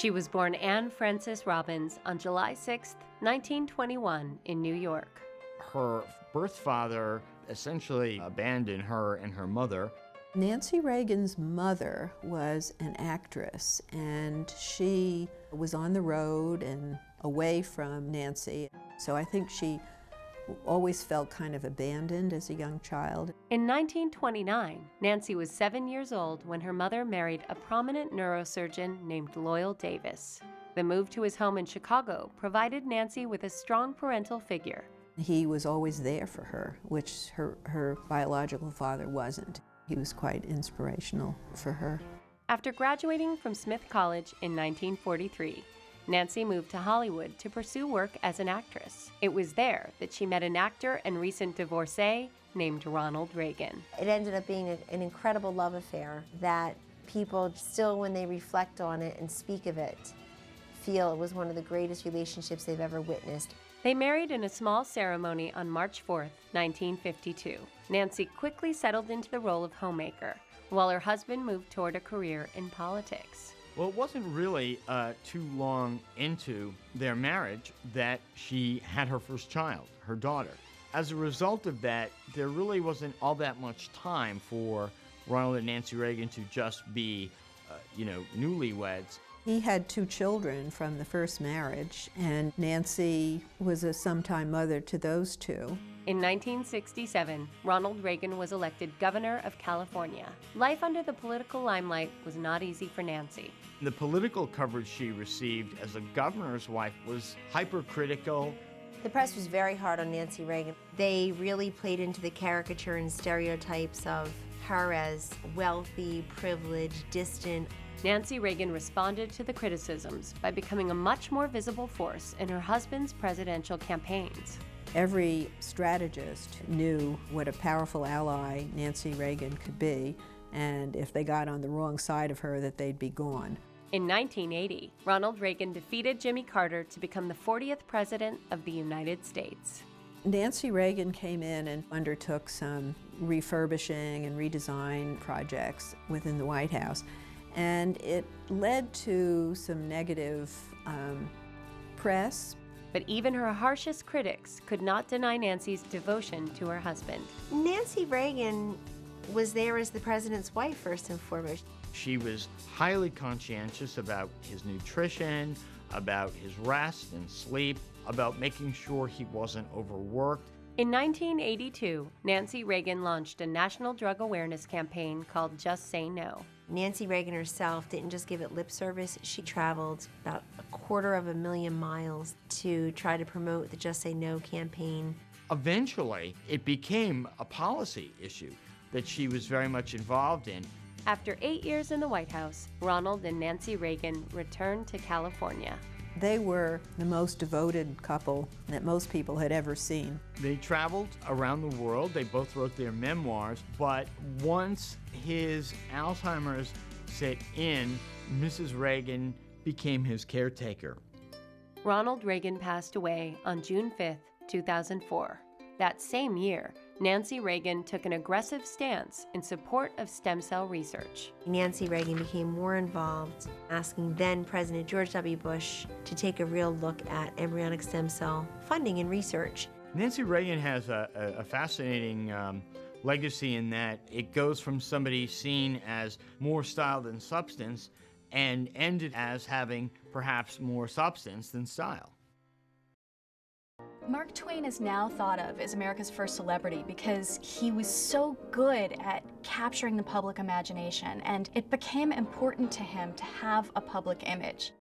She was born Anne Frances Robbins on July 6, 1921, in New York. Her birth father essentially abandoned her and her mother. Nancy Reagan's mother was an actress, and she was on the road and away from Nancy. So I think she always felt kind of abandoned as a young child. In 1929, Nancy was 7 years old when her mother married a prominent neurosurgeon named Loyal Davis. The move to his home in Chicago provided Nancy with a strong parental figure. He was always there for her, which her biological father wasn't. He was quite inspirational for her. After graduating from Smith College in 1943, Nancy moved to Hollywood to pursue work as an actress. It was there that she met an actor and recent divorcee named Ronald Reagan. It ended up being an incredible love affair that people still, when they reflect on it and speak of it, feel it was one of the greatest relationships they've ever witnessed. They married in a small ceremony on March 4, 1952. Nancy quickly settled into the role of homemaker, while her husband moved toward a career in politics. Well, it wasn't really too long into their marriage that she had her first child, her daughter. As a result of that, there really wasn't all that much time for Ronald and Nancy Reagan to just be, newlyweds. He had 2 children from the first marriage, and Nancy was a sometime mother to those 2. In 1967, Ronald Reagan was elected governor of California. Life under the political limelight was not easy for Nancy. The political coverage she received as a governor's wife was hypercritical. The press was very hard on Nancy Reagan. They really played into the caricature and stereotypes of her as wealthy, privileged, distant. Nancy Reagan responded to the criticisms by becoming a much more visible force in her husband's presidential campaigns. Every strategist knew what a powerful ally Nancy Reagan could be, and if they got on the wrong side of her, that they'd be gone. In 1980, Ronald Reagan defeated Jimmy Carter to become the 40th president of the United States. Nancy Reagan came in and undertook some refurbishing and redesign projects within the White House, and it led to some negative press. But even her harshest critics could not deny Nancy's devotion to her husband. Nancy Reagan was there as the president's wife, first and foremost. She was highly conscientious about his nutrition, about his rest and sleep, about making sure he wasn't overworked. In 1982, Nancy Reagan launched a national drug awareness campaign called Just Say No. Nancy Reagan herself didn't just give it lip service. She traveled about 250,000 miles to try to promote the Just Say No campaign. Eventually, it became a policy issue that she was very much involved in. After 8 years in the White House, Ronald and Nancy Reagan returned to California. They were the most devoted couple that most people had ever seen. They traveled around the world. They both wrote their memoirs. But once his Alzheimer's set in, Mrs. Reagan became his caretaker. Ronald Reagan passed away on June 5, 2004. That same year, Nancy Reagan took an aggressive stance in support of stem cell research. Nancy Reagan became more involved, asking then President George W. Bush to take a real look at embryonic stem cell funding and research. Nancy Reagan has a fascinating legacy in that it goes from somebody seen as more style than substance and ended as having perhaps more substance than style. Mark Twain is now thought of as America's first celebrity because he was so good at capturing the public imagination, and it became important to him to have a public image.